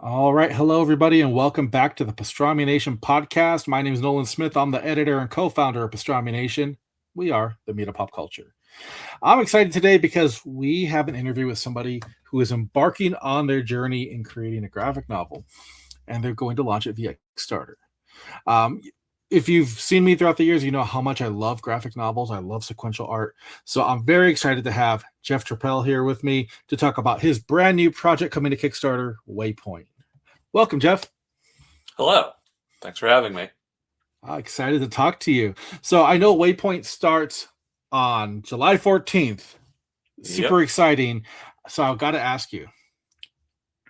All right. Hello, everybody, and welcome back to the Pastrami Nation podcast. My name is Nolan Smith. I'm the editor and co founder of Pastrami Nation. We are the meat of pop culture. I'm excited today because we have an interview with somebody who is embarking on their journey in creating a graphic novel, and they're going to launch it via Kickstarter. Um, if you've seen me throughout the years, you know how much I love graphic novels. I love sequential art. So I'm very excited to have Jeff Treppel here with me to talk about his brand new project coming to Kickstarter, Waypoint. Welcome, Jeff. Hello. Thanks for having me. Excited to talk to you. So I know Waypoint starts on July 14th. Super exciting. So I've got to ask you,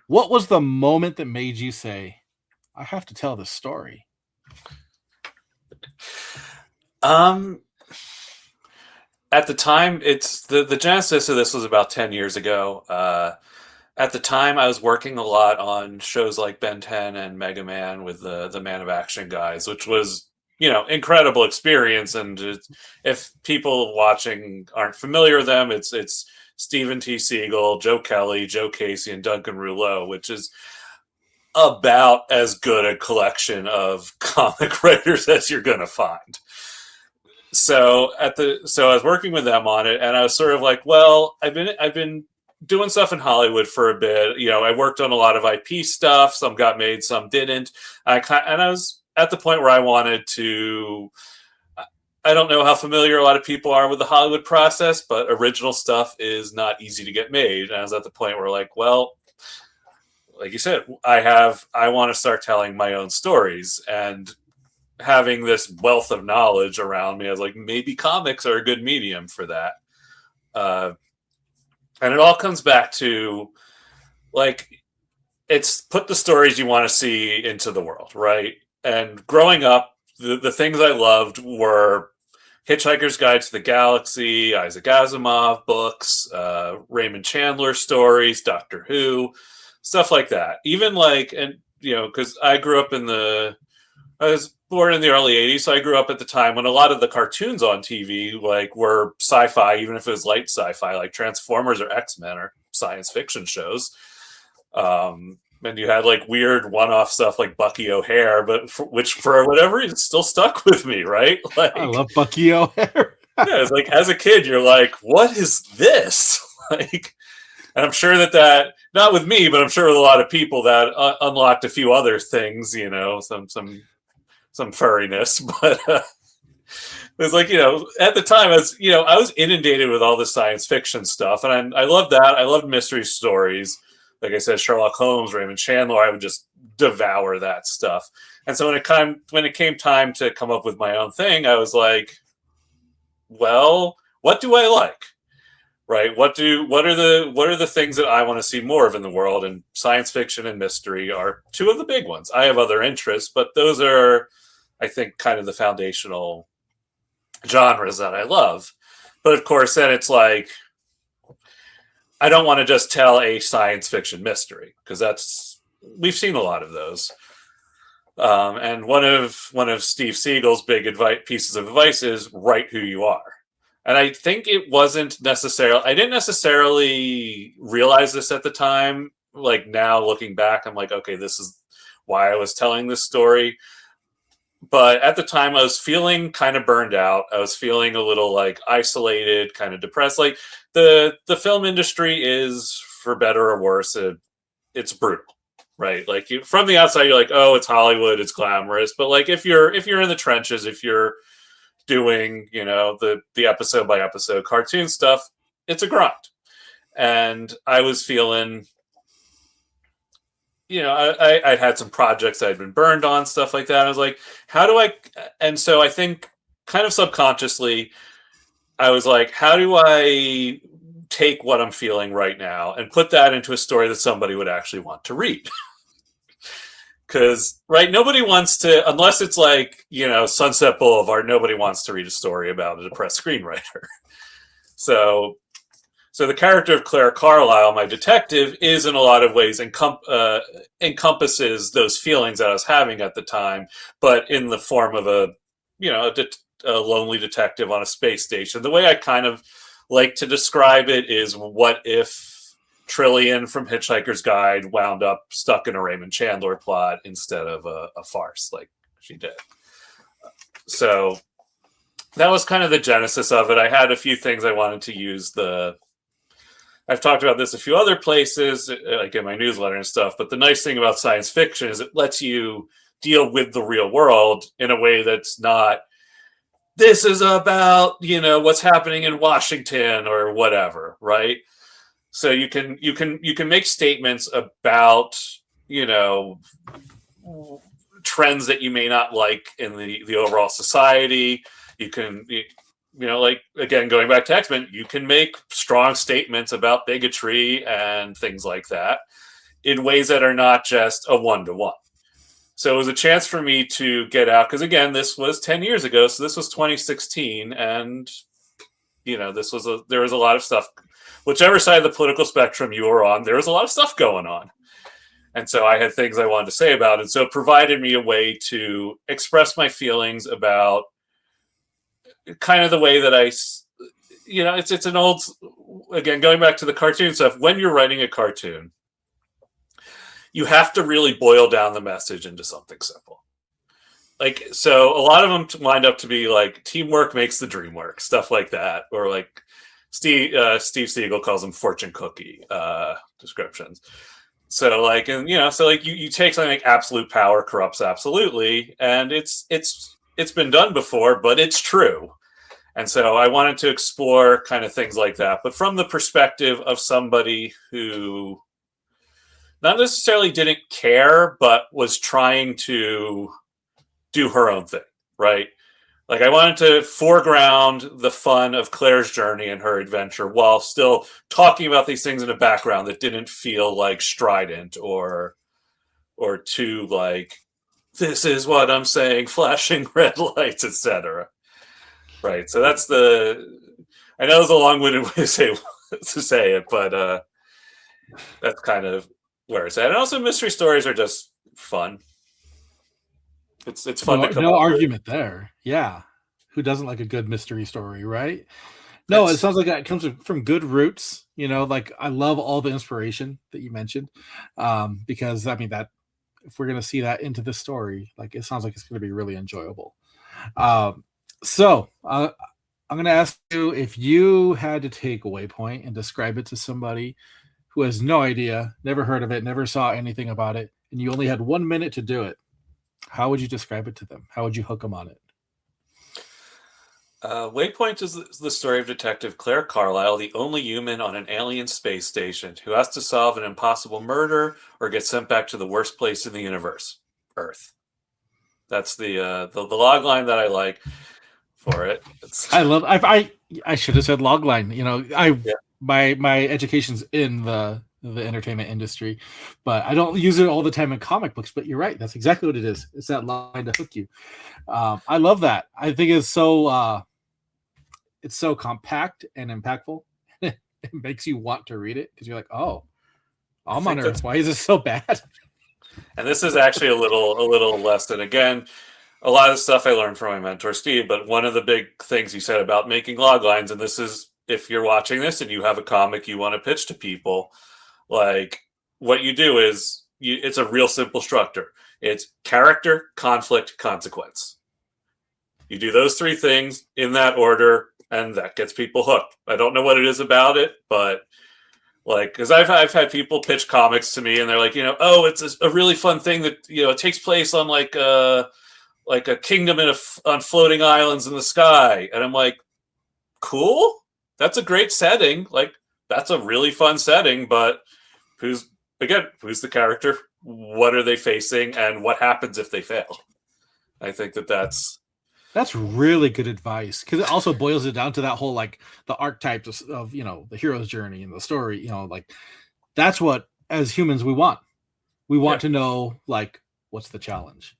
what was the moment that made you say, I have to tell this story? At the time, it's the genesis of this was about 10 years ago. At the time, I was working a lot on shows like Ben 10 and Mega Man with the Man of Action guys, which was, incredible experience. And if people watching aren't familiar with them, it's Stephen T. Siegel, Joe Kelly, Joe Casey, and Duncan Rouleau, which is about as good a collection of comic writers as you're going to find. So I was working with them on it, and I was sort of like, well, I've been doing stuff in Hollywood for a bit. I worked on a lot of IP stuff. Some got made, some didn't. And I was at the point where I wanted to. I don't know how familiar a lot of people are with the Hollywood process, but original stuff is not easy to get made. And I was at the point where, like, well, like you said, I want to start telling my own stories, and having this wealth of knowledge around me, I was like, maybe comics are a good medium for that. And it all comes back to, like, it's put the stories you want to see into the world, right? And growing up, the things I loved were Hitchhiker's Guide to the Galaxy, Isaac Asimov books, Raymond Chandler stories, Doctor Who, stuff like that. Even because I was born in the early 80s, so I grew up at the time when a lot of the cartoons on TV were sci-fi, even if it was light sci-fi, like Transformers or X-Men or science fiction shows. And you had weird one-off stuff like Bucky O'Hare, but which for whatever reason still stuck with me, right? I love Bucky O'Hare. Yeah, it's like as a kid, you're like, what is this? And I'm sure that not with me, but I'm sure with a lot of people that unlocked a few other things, some furriness, but it was at the time I was inundated with all this science fiction stuff, and I loved that. I loved mystery stories. Like I said, Sherlock Holmes, Raymond Chandler, I would just devour that stuff. And so when it came time to come up with my own thing, I was like, well, what do I like? Right? What are the things that I want to see more of in the world? And science fiction and mystery are two of the big ones. I have other interests, but those are, I think, kind of the foundational genres that I love. But of course, then it's like, I don't want to just tell a science fiction mystery, because we've seen a lot of those. And one of Steve Siegel's big pieces of advice is write who you are. And I think I didn't necessarily realize this at the time. Like now looking back, I'm like, okay, this is why I was telling this story. But at the time I was feeling kind of burned out. I was feeling a little isolated, kind of depressed. Like the film industry is, for better or worse, it's brutal, right? Like from the outside, you're like, oh, it's Hollywood, it's glamorous. But if you're in the trenches, if you're doing, the episode by episode cartoon stuff, it's a grind. And I was feeling, I had some projects I'd been burned on, stuff like that. I was like, and so I think kind of subconsciously, I was like, how do I take what I'm feeling right now and put that into a story that somebody would actually want to read? Because, right, nobody wants to, unless it's Sunset Boulevard, nobody wants to read a story about a depressed screenwriter. So the character of Claire Carlisle, my detective, is in a lot of ways encompasses those feelings that I was having at the time, but in the form of a lonely detective on a space station. The way I kind of like to describe it is, what if Trillian from Hitchhiker's Guide wound up stuck in a Raymond Chandler plot instead of a farce like she did. So that was kind of the genesis of it. I had a few things I wanted to use I've talked about this a few other places, like in my newsletter and stuff, but the nice thing about science fiction is it lets you deal with the real world in a way that's not, this is about, what's happening in Washington or whatever, right? So you can make statements about, trends that you may not like in the overall society. You can, like, again, going back to X-Men, you can make strong statements about bigotry and things like that in ways that are not just a one-to-one. So it was a chance for me to get out, because again, this was 10 years ago, so this was 2016, and there was a lot of stuff. Whichever side of the political spectrum you were on, there was a lot of stuff going on. And so I had things I wanted to say about it. So it provided me a way to express my feelings about kind of the way that it's an old, again, going back to the cartoon stuff, when you're writing a cartoon, you have to really boil down the message into something simple. Like, so a lot of them wind up to be like, teamwork makes the dream work, stuff like that. Or like Steve Siegel calls them fortune cookie descriptions. So like, and you take something like absolute power corrupts absolutely. And it's been done before, but it's true. And so I wanted to explore kind of things like that, but from the perspective of somebody who not necessarily didn't care, but was trying to do her own thing, right? Like, I wanted to foreground the fun of Claire's journey and her adventure while still talking about these things in a background that didn't feel like strident or too like, this is what I'm saying, flashing red lights, etc. Right. So that's I know it's a long-winded way to say it, but that's kind of where it's at. And also, mystery stories are just fun. It's fun to come no up argument with. there. Yeah. Who doesn't like a good mystery story, right? No, it sounds like it comes from good roots. Like, I love all the inspiration that you mentioned, because I mean, that if we're going to see that into the story, like, it sounds like it's going to be really enjoyable. So I'm going to ask you, if you had to take a Waypoint and describe it to somebody who has no idea, never heard of it, never saw anything about it, and you only had 1 minute to do it, how would you describe it to them? How would you hook them on it? Waypoint is the story of Detective Claire Carlisle, the only human on an alien space station who has to solve an impossible murder or get sent back to the worst place in the universe, Earth. That's the log line that I like for it. I should have said log line. My education's in the entertainment industry, but I don't use it all the time in comic books. But you're right, that's exactly what it is. It's that line to hook you. I love that. I think it's so compact and impactful. It makes you want to read it because you're like, oh, I'm on Earth. Why is this so bad? And this is actually a little less than, again, a lot of the stuff I learned from my mentor, Steve, but one of the big things he said about making log lines, and this is, if you're watching this and you have a comic you want to pitch to people, like, what you do is, it's a real simple structure. It's character, conflict, consequence. You do those three things in that order, and that gets people hooked. I don't know what it is about it, but like, because I've had people pitch comics to me, and they're like, oh, it's a really fun thing that it takes place on like a kingdom on floating islands in the sky, and I'm like, cool, that's a great setting. Like, that's a really fun setting, but who's the character? What are they facing, and what happens if they fail? I think that's really good advice, because it also boils it down to that whole, like, the archetypes of the hero's journey and the story. Like, that's what, as humans, we want. We want to know, like, what's the challenge,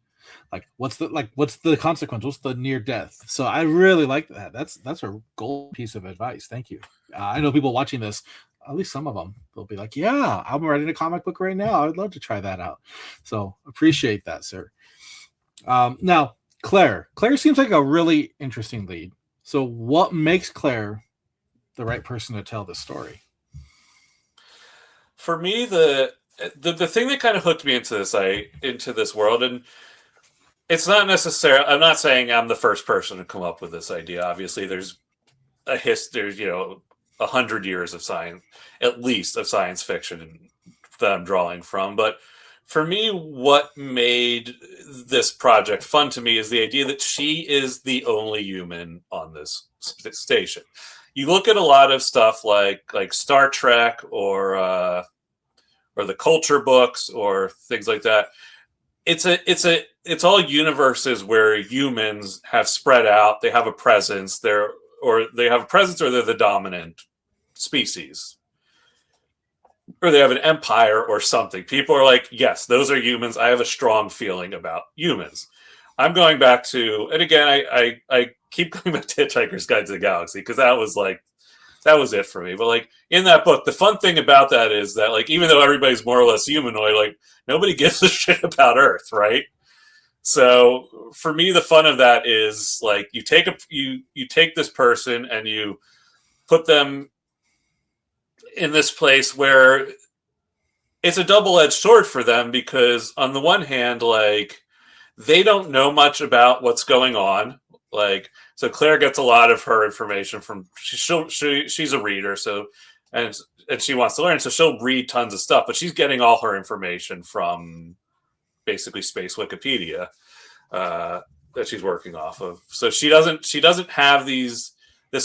like what's the consequence, what's the near death. So I really like that. That's a gold piece of advice. Thank you. I know people watching this, at least some of them, they'll be like, yeah, I'm writing a comic book right now, I'd love to try that out. So appreciate that, sir. Now, Claire seems like a really interesting lead. So what makes Claire the right person to tell this story? for me, the thing that kind of hooked me into this world, and it's not necessarily. I'm not saying I'm the first person to come up with this idea. Obviously, there's 100 years of science, at least, of science fiction that I'm drawing from. But for me, what made this project fun to me is the idea that she is the only human on this station. You look at a lot of stuff like Star Trek or the culture books or things like that. It's all universes where humans have spread out. They have a presence. Or they're the dominant species, or they have an empire or something. People are like, yes, those are humans. I have a strong feeling about humans. I'm going back to, and again, I keep going back to Hitchhiker's Guide to the Galaxy because that was it for me. But like in that book, the fun thing about that is that like even though everybody's more or less humanoid, like nobody gives a shit about Earth, right? So for me, the fun of that is like you take this person and you put them in this place where it's a double-edged sword for them, because on the one hand, like they don't know much about what's going on. Like, so Claire gets a lot of her information from she's a reader, so and she wants to learn, so she'll read tons of stuff, but she's getting all her information from basically space Wikipedia that she's working off of. So she doesn't have this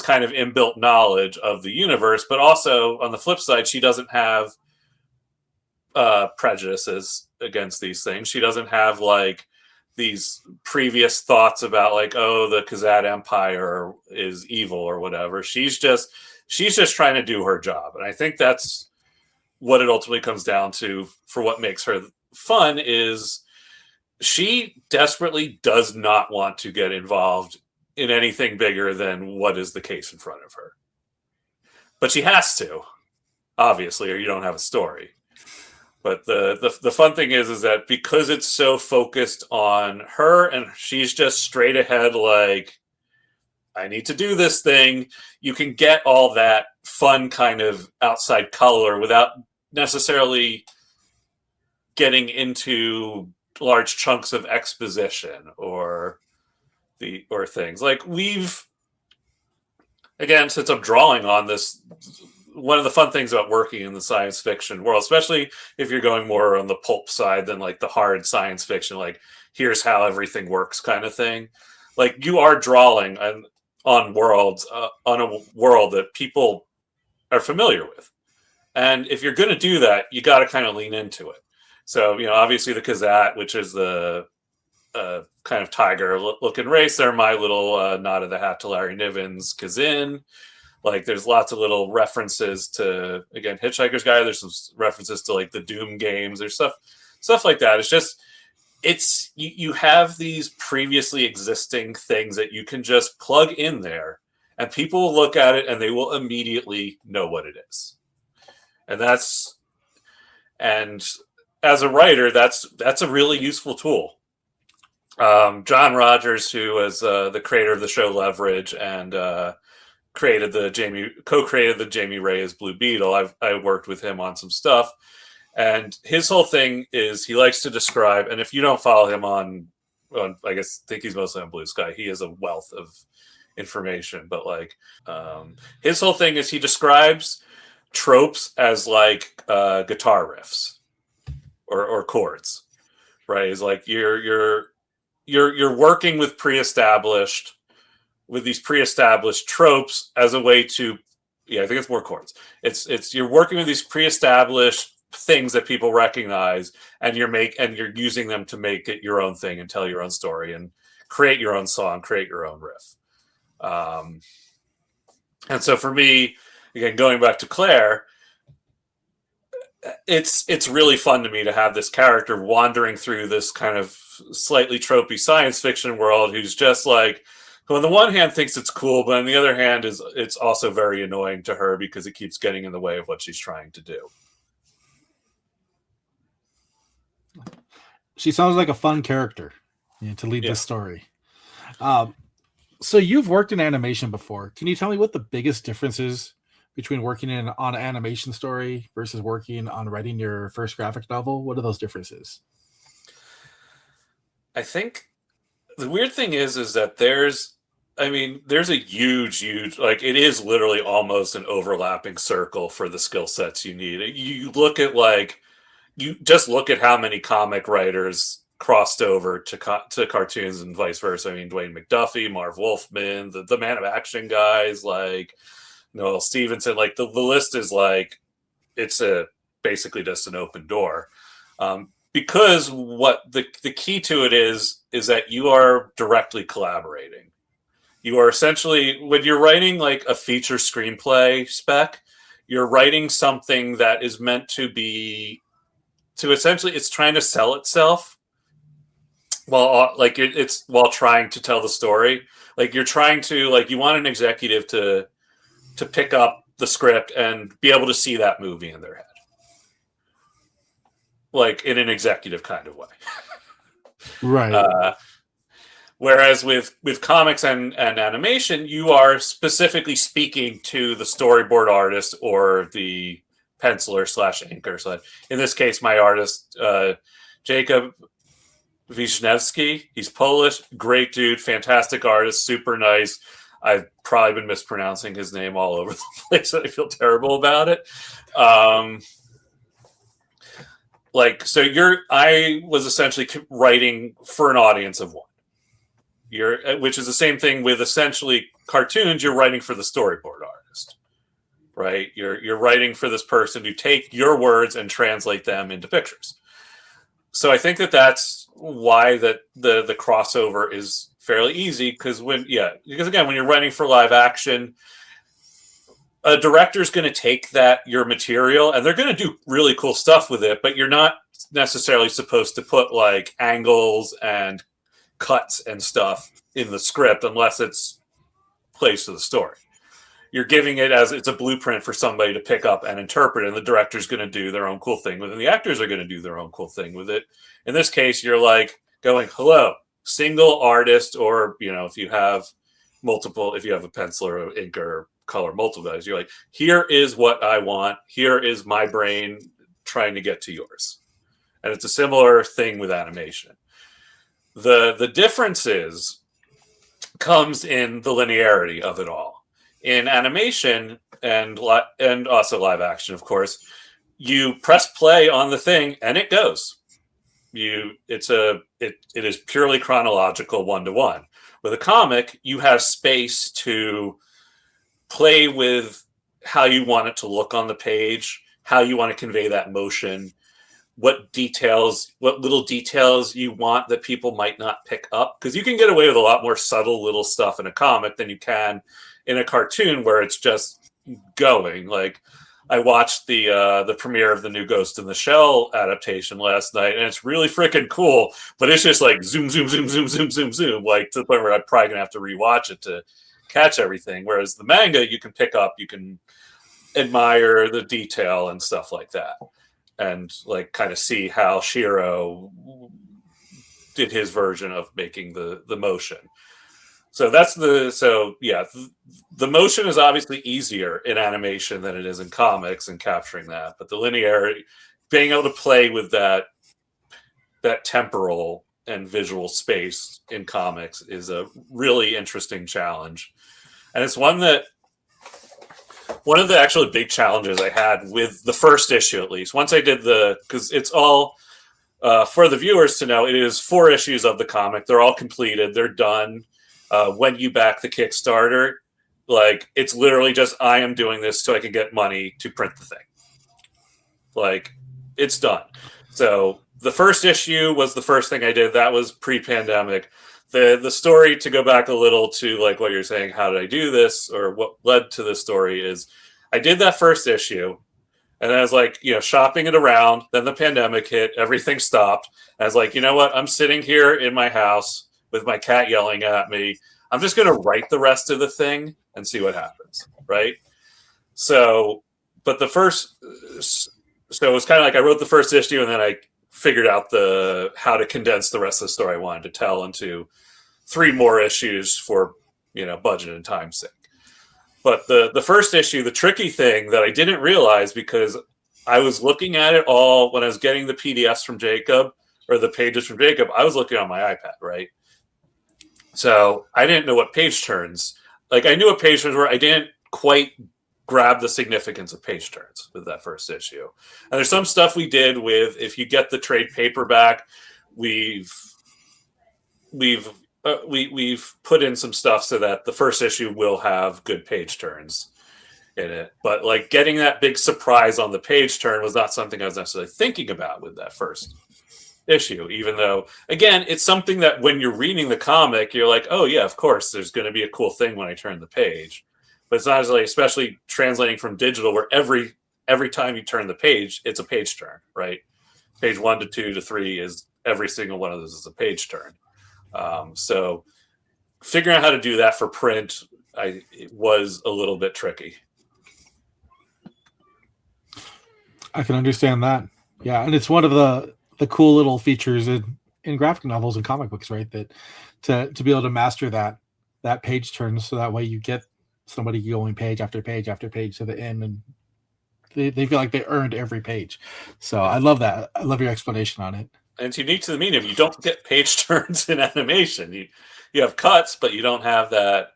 kind of inbuilt knowledge of the universe, but also on the flip side, she doesn't have prejudices against these things. She doesn't have like these previous thoughts about like, oh, the Khazad Empire is evil or whatever. She's just trying to do her job. And I think that's what it ultimately comes down to for what makes her fun is she desperately does not want to get involved in anything bigger than what is the case in front of her. But she has to, obviously, or you don't have a story. But the fun thing is that because it's so focused on her and she's just straight ahead, like, I need to do this thing, you can get all that fun kind of outside color without necessarily getting into large chunks of exposition or things. Like again, since I'm drawing on this, one of the fun things about working in the science fiction world, especially if you're going more on the pulp side than like the hard science fiction, like here's how everything works kind of thing. Like you are drawing on a world that people are familiar with. And if you're going to do that, you got to kind of lean into it. So, obviously the Khazad, which is the kind of tiger-looking race, they're my little nod of the hat to Larry Niven's Kazin. Like, there's lots of little references to, again, Hitchhiker's Guide. There's some references to, like, the Doom games. There's stuff like that. It's just, you have these previously existing things that you can just plug in there, and people will look at it, and they will immediately know what it is. And as a writer, that's a really useful tool. John Rogers, who was the creator of the show Leverage and co-created the Jamie Reyes Blue Beetle, I worked with him on some stuff, and his whole thing is he likes to describe. And if you don't follow him on I think he's mostly on Blue Sky, he has a wealth of information. But like his whole thing is he describes tropes as like guitar riffs or chords, right? It's like you're working with these pre-established tropes as a way to, I think it's more chords. It's you're working with these pre-established things that people recognize, and you're using them to make it your own thing and tell your own story and create your own song, create your own riff. And so for me, again, going back to Claire, it's really fun to me to have this character wandering through this kind of slightly tropey science fiction world who's just like, who on the one hand thinks it's cool, but on the other hand it's also very annoying to her because it keeps getting in the way of what she's trying to do. She sounds like a fun character to lead this story. So you've worked in animation before. Can you tell me what the biggest difference is between working on an animation story versus working on writing your first graphic novel? What are those differences? I think the weird thing is that there's a huge, like it is literally almost an overlapping circle for the skill sets you need. You look at like, you just look at how many comic writers crossed over to cartoons and vice versa. I mean, Dwayne McDuffie, Marv Wolfman, the Man of Action guys, like Noel Stevenson, like the list is like, it's basically just an open door. Because what the key to it is that you are directly collaborating. You are essentially, when you're writing like a feature screenplay spec, you're writing something that is meant to be, to essentially, it's trying to sell itself while like it's while trying to tell the story. Like you're trying to, like, you want an executive to pick up the script and be able to see that movie in their head, like in an executive kind of way. Right. Whereas with comics and animation, you are specifically speaking to the storyboard artist or the penciler / inker. So in this case, my artist, Jacob Wisniewski, he's Polish, great dude, fantastic artist, super nice. I've probably been mispronouncing his name all over the place, and I feel terrible about it. I was essentially writing for an audience of one. Which is the same thing with essentially cartoons. You're writing for the storyboard artist, right? You're writing for this person to take your words and translate them into pictures. So I think that's why the crossover is fairly easy, because again, when you're writing for live action, a director's going to take your material and they're going to do really cool stuff with it, but you're not necessarily supposed to put like angles and cuts and stuff in the script unless it's plays to the story. You're giving it as it's a blueprint for somebody to pick up and interpret, and the director's going to do their own cool thing with it, and the actors are going to do their own cool thing with it. In this case, you're like going, hello, single artist, or if you have multiple, if you have a penciler or inker or color multiple guys, you're like, here is what I want, here is my brain trying to get to yours. And it's a similar thing with animation. The difference comes in the linearity of it all. In animation and also live action, of course, you press play on the thing and it goes. It is purely chronological, 1-to-1. With a comic, you have space to play with how you want it to look on the page, how you want to convey that motion, what little details you want that people might not pick up, because you can get away with a lot more subtle little stuff in a comic than you can in a cartoon where it's just going. Like, I watched the premiere of the new Ghost in the Shell adaptation last night, and it's really freaking cool, but it's just like zoom, zoom, zoom, zoom, zoom, zoom, zoom, like to the point where I'm probably gonna have to rewatch it to catch everything. Whereas the manga, you can pick up, you can admire the detail and stuff like that, and like kind of see how Shiro did his version of making the motion. So the motion is obviously easier in animation than it is in comics and capturing that, but the linearity, being able to play with that temporal and visual space in comics is a really interesting challenge. And it's one of the actually big challenges I had with the first issue, at least. Once I did because it's all, for the viewers to know, it is 4 issues of the comic. They're all completed. They're done. When you back the Kickstarter, like, it's literally just, I am doing this so I can get money to print the thing. Like, it's done. So the first issue was the first thing I did. That was pre-pandemic. The story, to go back a little to like what you're saying, how did I do this, or what led to this story, is I did that first issue, and I was like, shopping it around. Then the pandemic hit, everything stopped. I was like, you know what? I'm sitting here in my house with my cat yelling at me. I'm just going to write the rest of the thing and see what happens, right? So, but it was kind of like I wrote the first issue, and then I figured out how to condense the rest of the story I wanted to tell into 3 more issues for budget and time sake. But the first issue, the tricky thing that I didn't realize, because I was looking at it all when I was getting the PDFs from Jacob, or the pages from Jacob, I was looking on my iPad, right? So I didn't know what page turns. Like, I knew what page turns were. I didn't quite grab the significance of page turns with that first issue. And there's some stuff we did with, if you get the trade paperback, we've put in some stuff so that the first issue will have good page turns in it. But like, getting that big surprise on the page turn was not something I was necessarily thinking about with that first issue, even though, again, it's something that when you're reading the comic, you're like, oh yeah, of course there's going to be a cool thing when I turn the page. But it's not like, especially translating from digital, where every time you turn the page, it's a page turn, right? Page 1 to 2 to 3 is, every single one of those is a page turn. So figuring out how to do that for print, it was a little bit tricky. I can understand that. Yeah, and it's one of the cool little features in graphic novels and comic books, right? That to be able to master that page turn, so that way you get somebody going page after page after page to the end, and they feel like they earned every page. So I love that. I love your explanation on it. And it's unique to the medium. You don't get page turns in animation. You have cuts, but you don't have that.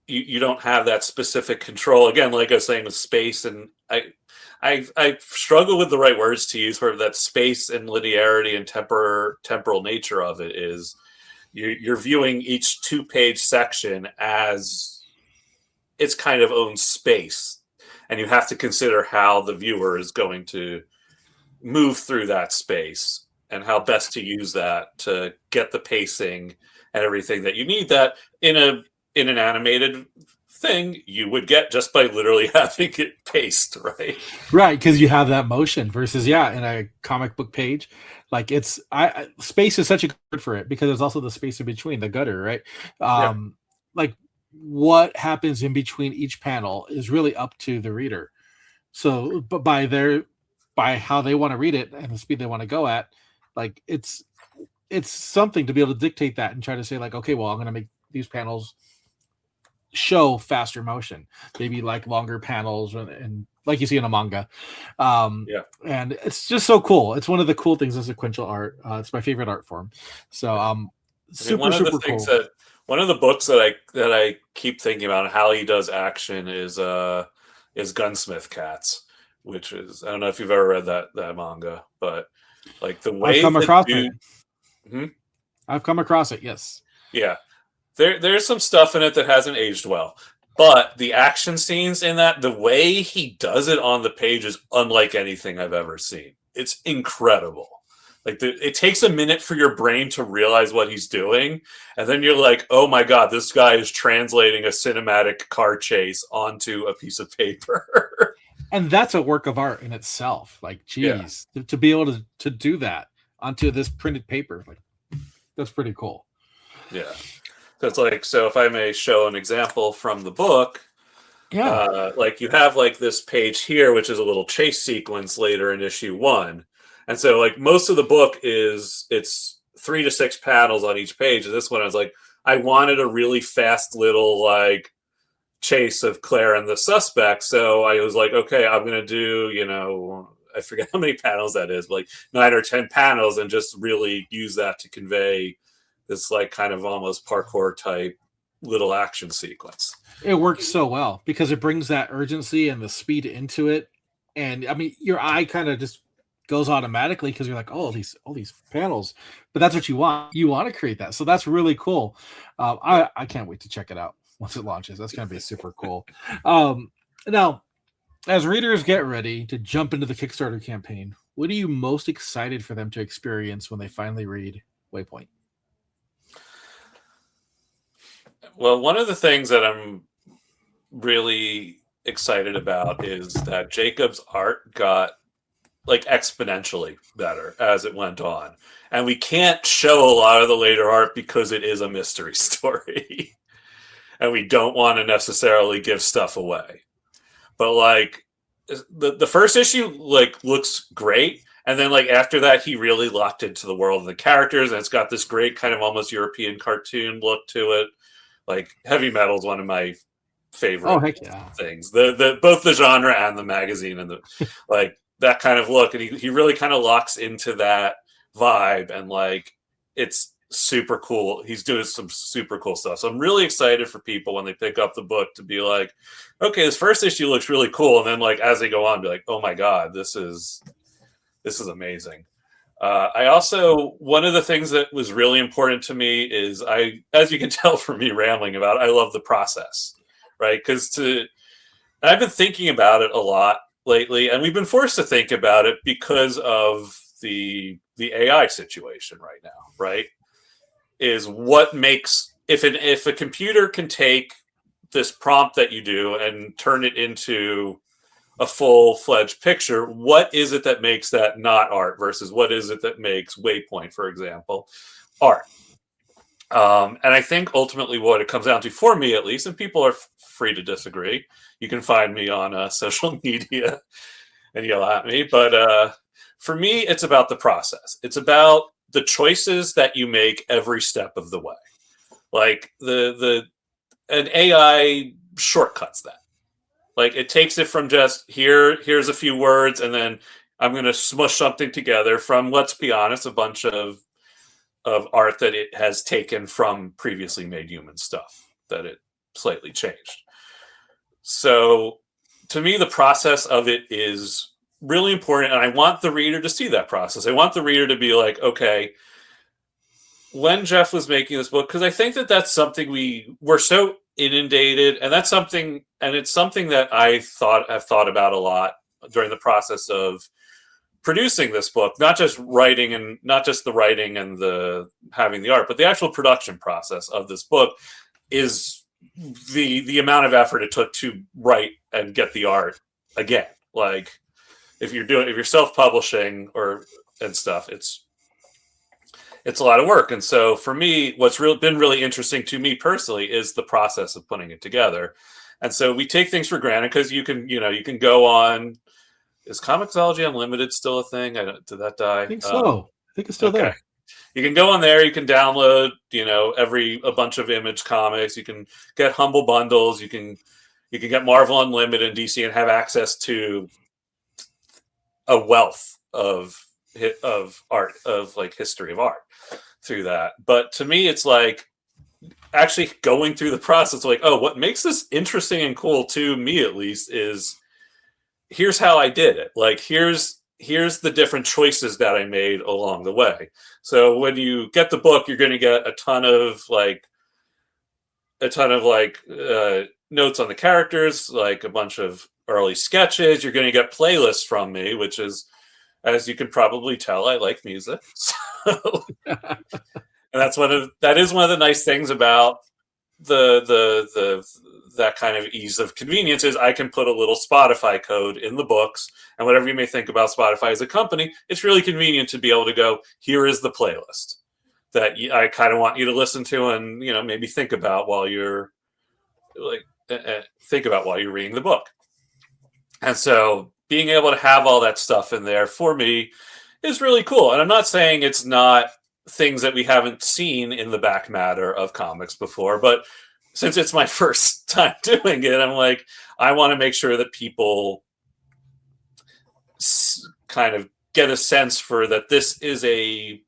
You don't have that specific control. Again, like I was saying with space, and I struggle with the right words to use for that. Space and linearity and temporal nature of it is, you're viewing each 2-page section as its kind of own space, and you have to consider how the viewer is going to move through that space and how best to use that to get the pacing and everything that you need, that in an animated thing you would get just by literally having it paced, right? Right, because you have that motion versus, in a comic book page, like space is such a good word for it, because there's also the space in between, the gutter, right? Like, what happens in between each panel is really up to the reader. So, but by how they want to read it and the speed they want to go at, like, it's something to be able to dictate that and try to say, like, okay, well, I'm going to make these panels show faster motion, maybe like longer panels, and like you see in a manga. And it's just so cool. It's one of the cool things of sequential art. It's my favorite art form. So super cool. One of the books that I keep thinking about how he does action is Gunsmith Cats, which is, I don't know if you've ever read that manga, but like the way I've come across it. I've come across it. Yes. Yeah. There's some stuff in it that hasn't aged well, but the action scenes in that, the way he does it on the page is unlike anything I've ever seen. It's incredible. Like, it takes a minute for your brain to realize what he's doing, and then you're like, oh my god, this guy is translating a cinematic car chase onto a piece of paper. And that's a work of art in itself. Like, geez, to be able to do that onto this printed paper, like, that's pretty cool. Yeah. So it's like, so if I may show an example from the book, like, you have like this page here, which is a little chase sequence later in issue 1. And so, like, most of the book it's 3 to 6 panels on each page. And this one, I was like, I wanted a really fast little, like, chase of Claire and the suspect. So I was like, okay, I'm going to do, I forget how many panels that is, but like 9 or 10 panels, and just really use that to convey this, like, kind of almost parkour type little action sequence. It works so well because it brings that urgency and the speed into it. And I mean, your eye kind of just goes automatically because you're like, oh, all these panels, but that's what you want. You want to create that. So that's really cool. I can't wait to check it out once it launches. That's going to be super cool. Now, as readers get ready to jump into the Kickstarter campaign, what are you most excited for them to experience when they finally read Waypoint? Well, one of the things that I'm really excited about is that Jacob's art got, like, exponentially better as it went on. And we can't show a lot of the later art because it is a mystery story. And we don't want to necessarily give stuff away. But, like, the first issue, like, looks great. And then, like, after that, he really locked into the world of the characters. And it's got this great kind of almost European cartoon look to it. Like, Heavy Metal is one of my Oh, favorite heck yeah. things. The both the genre and the magazine and the like that kind of look, and he really kind of locks into that vibe, and like it's super cool. He's doing some super cool stuff. So I'm really excited for people when they pick up the book to be like, okay, this first issue looks really cool, and then like as they go on, be like, oh my god, this is amazing. I also, one of the things that was really important to me is as you can tell from me rambling about it, I love the process, right? Because I've been thinking about it a lot lately, and we've been forced to think about it because of the AI situation right now, right? Is what makes, if a computer can take this prompt that you do and turn it into a full-fledged picture, what is it that makes that not art versus what is it that makes Waypoint, for example, art? And I think ultimately what it comes down to, for me at least, and people are free to disagree. You can find me on social media and yell at me, but for me, it's about the process. It's about the choices that you make every step of the way. Like an AI shortcuts that. Like it takes it from just here's a few words, and then I'm going to smush something together from, let's be honest, a bunch of art that it has taken from previously made human stuff that it slightly changed. So to me, the process of it is really important, and I want the reader to see that process. I want the reader to be like, okay, when Jeff was making this book, because I think that that's something we're so inundated, and that's something, and it's something that I've thought about a lot during the process of producing this book, not just the writing and the having the art, but the actual production process of this book is the amount of effort it took to write and get the art again. Like if you're self-publishing and stuff, it's a lot of work. And so for me, what's been really interesting to me personally is the process of putting it together. And so we take things for granted because you can go on. Is Comixology Unlimited still a thing? Did that die? I think so. I think it's still there. You can go on there. You can download, a bunch of Image comics. You can get Humble bundles. You can get Marvel Unlimited and DC and have access to a wealth of art, of like history of art through that. But to me, it's like actually going through the process, like, oh, what makes this interesting and cool to me at least is here's how I did it. Like here's the different choices that I made along the way. So when you get the book, you're going to get a ton of notes on the characters, like a bunch of early sketches. You're going to get playlists from me, which is, as you can probably tell, I like music. So, and that is one of the nice things about that kind of ease of convenience is I can put a little Spotify code in the books, and whatever you may think about Spotify as a company, it's really convenient to be able to go, here is the playlist that I kind of want you to listen to and, maybe think about while you're reading the book. And so being able to have all that stuff in there for me is really cool. And I'm not saying it's not things that we haven't seen in the back matter of comics before, but since it's my first time doing it, I'm like, I want to make sure that people kind of get a sense for that this is a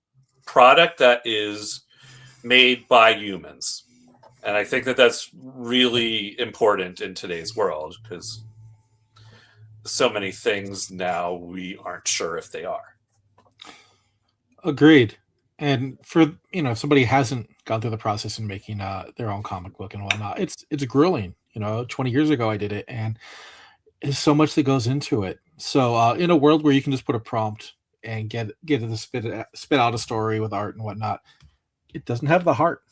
product that is made by humans. And I think that that's really important in today's world because so many things now we aren't sure if they are. Agreed. And for if somebody hasn't gone through the process in making their own comic book and whatnot, it's grueling. 20 years ago I did it, and there's so much that goes into it. So in a world where you can just put a prompt and get it to spit out a story with art and whatnot, it doesn't have the heart.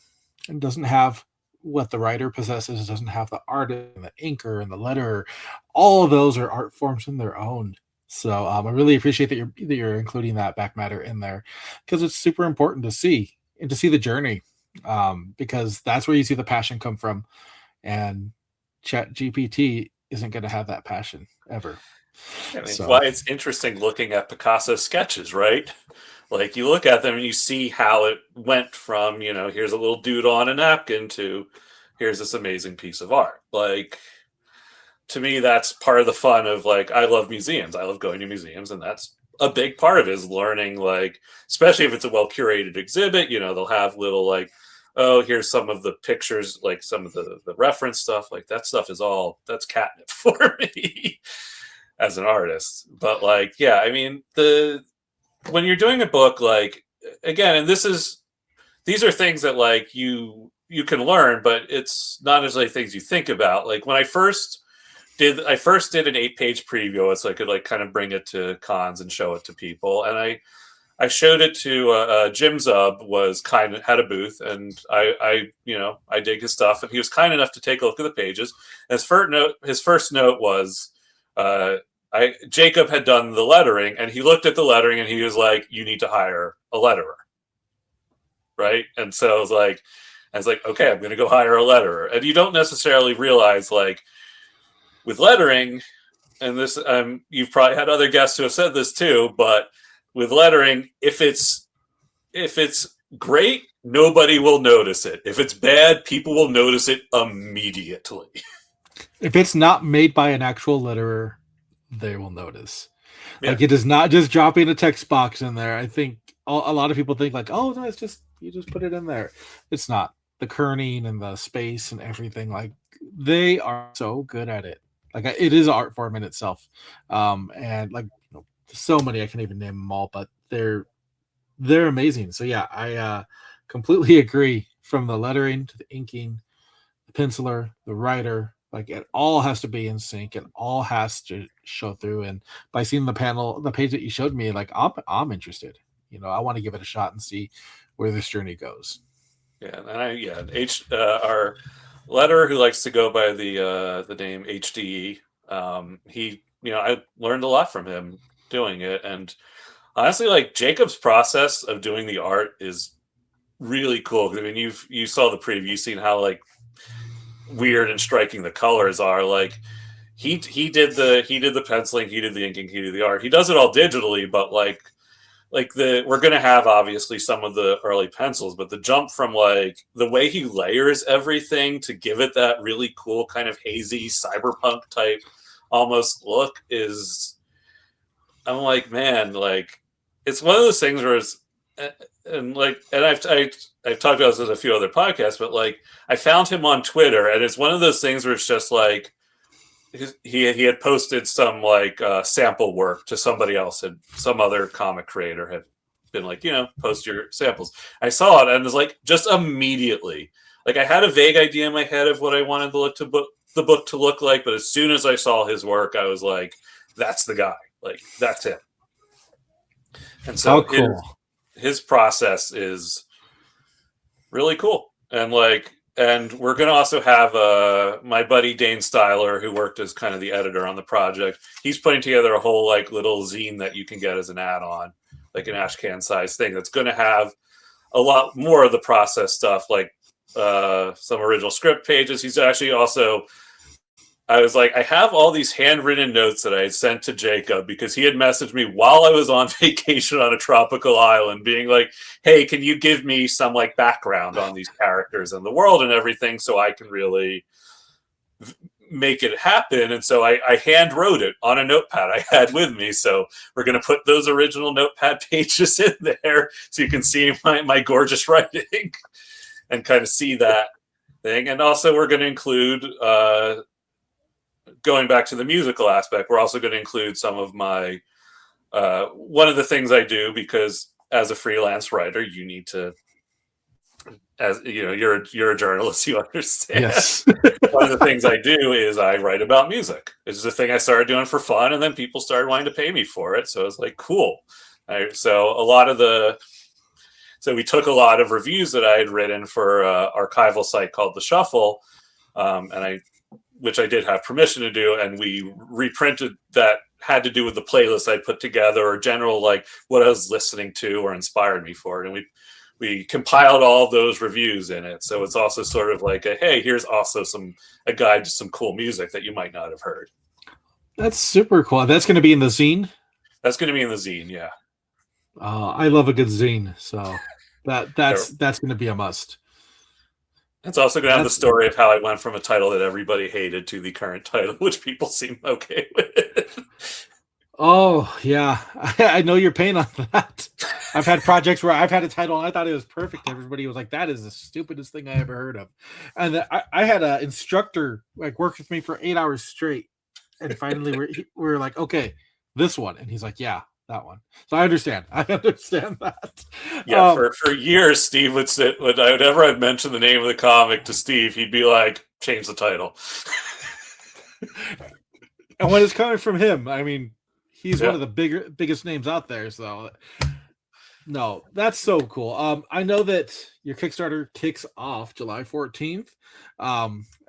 It doesn't have what the writer possesses. It doesn't have the art and the inker and the letterer. All of those are art forms in their own. So I really appreciate that you're including that back matter in there because it's super important to see and to see the journey because that's where you see the passion come from. And Chat GPT isn't going to have that passion ever. Why it's interesting looking at Picasso's sketches, right? Like you look at them and you see how it went from, here's a little doodle on a napkin to here's this amazing piece of art. Like, to me, that's part of the fun of, like, I love museums. I love going to museums, and that's a big part of it, is learning, like, especially if it's a well curated exhibit, you know, they'll have little, like, oh, here's some of the pictures, like some of the reference stuff. Like, that stuff is all, that's catnip for me as an artist. But, like, yeah, I mean, when you're doing a book, like, again, and these are things that, like, you can learn, but it's not necessarily things you think about. Like, when I first did an 8-page preview, so I could, like, kind of bring it to cons and show it to people. And I showed it to Jim Zub, had a booth, and I dig his stuff, and he was kind enough to take a look at the pages. And his first note was, Jacob had done the lettering, and he looked at the lettering, and he was like, "You need to hire a letterer." Right? And so I was like, okay, I'm going to go hire a letterer. And you don't necessarily realize, like, with lettering, and this, you've probably had other guests who have said this too, but with lettering, if it's great, nobody will notice it. If it's bad, people will notice it immediately. If it's not made by an actual letterer, they will notice. Yeah. Like, it is not just dropping a text box in there. I think a lot of people think, like, oh, no, you just put it in there. It's not. The kerning and the space and everything, like, they are so good at it. Like, it is an art form in itself. And, like, so many, I can't even name them all, but they're amazing. So yeah, I completely agree. From the lettering to the inking, the penciler, the writer, like, it all has to be in sync. It all has to show through. And by seeing the page that you showed me, like, I'm interested. I want to give it a shot and see where this journey goes. Yeah, and our letterer, who likes to go by the name HDE, I learned a lot from him doing it. And honestly, like, Jacob's process of doing the art is really cool. I mean, you saw the preview, you've seen how, like, weird and striking the colors are. Like, he did the penciling, he did the inking, he did the art. He does it all digitally, but like we're going to have obviously some of the early pencils, but the jump from, like, the way he layers everything to give it that really cool kind of hazy cyberpunk type almost look is, I'm like, man, like, it's one of those things where it's, and I've talked about this in a few other podcasts, but, like, I found him on Twitter, and it's one of those things where it's just like, he had posted some, like, sample work to somebody else, and some other comic creator had been like, post your samples. I saw it, and it was like, just immediately, like, I had a vague idea in my head of what I wanted the book to look like, but as soon as I saw his work, I was like, that's the guy. Like, that's him. And so cool. His process is really cool. And, like, and we're going to also have my buddy Dane Styler, who worked as kind of the editor on the project. He's putting together a whole, like, little zine that you can get as an add-on, like an ashcan size thing that's going to have a lot more of the process stuff, like some original script pages. He's actually also, I was like, I have all these handwritten notes that I had sent to Jacob because he had messaged me while I was on vacation on a tropical island, being like, hey, can you give me some, like, background on these characters and the world and everything so I can really make it happen? And so I hand wrote it on a notepad I had with me. So we're going to put those original notepad pages in there so you can see my gorgeous writing and kind of see that thing. And also we're going to include, going back to the musical aspect, we're also going to include some of my, one of the things I do, because as a freelance writer, you need to, as you're a journalist, you understand. Yes. One of the things I do is I write about music. It's a thing I started doing for fun, and then people started wanting to pay me for it. So I was like, cool. So we took a lot of reviews that I had written for an archival site called The Shuffle, which I did have permission to do, and we reprinted that had to do with the playlist I put together, or general, like, what I was listening to or inspired me for it. And we compiled all of those reviews in it. So it's also sort of like hey, here's also a guide to some cool music that you might not have heard. That's super cool. That's going to be in the zine? That's going to be in the zine, yeah. I love a good zine, so that's going to be a must. It's also going to have the That's story of how I went from a title that everybody hated to the current title, which people seem okay with. oh yeah, I know your pain on that. I've had projects where I've had a title and I thought it was perfect. Everybody was like, "That is the stupidest thing I ever heard of," and I had an instructor like work with me for 8 hours straight, and finally we're like, "Okay, this one," and he's like, "Yeah, that one." So I understand. I understand that. Yeah, for years, Steve would sit whenever I'd mention the name of the comic to Steve, he'd be like, "Change the title." And when it's coming from him, I mean, he's one Yeah. of the biggest names out there. So no, that's so cool. I know that your Kickstarter kicks off July 14th.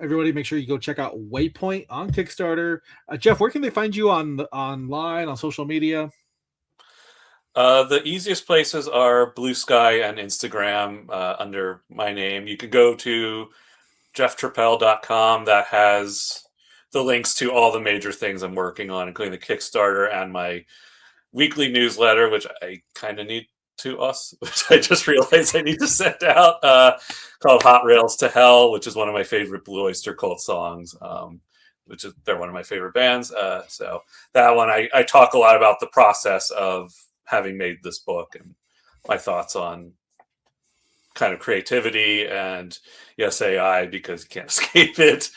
Everybody make sure you go check out Waypoint on Kickstarter. Jeff, where can they find you online, on social media? The easiest places are Blue Sky and Instagram under my name. You can go to jefftreppel.com. That has the links to all the major things I'm working on, including the Kickstarter and my weekly newsletter, which I kind of need which I just realized I need to send out, called Hot Rails to Hell, which is one of my favorite Blue Oyster Cult songs. They're one of my favorite bands. So that one, I talk a lot about the process of having made this book and my thoughts on kind of creativity and yes, AI, because you can't escape it,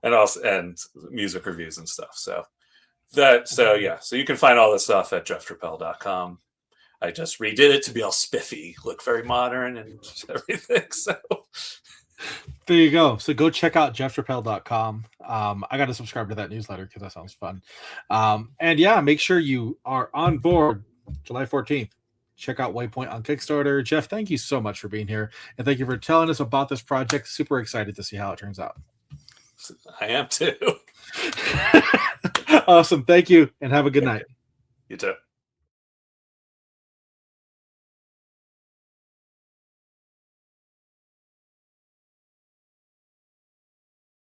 and music reviews and stuff. So you can find all this stuff at jefftreppel.com. I just redid it to be all spiffy, look very modern and everything. So there you go. So go check out jefftreppel.com. I got to subscribe to that newsletter because that sounds fun. And yeah, make sure you are on board July 14th. Check out Waypoint on Kickstarter. Jeff, thank you so much for being here. And thank you for telling us about this project. Super excited to see how it turns out. I am too. Awesome. Thank you and have a good night. You too.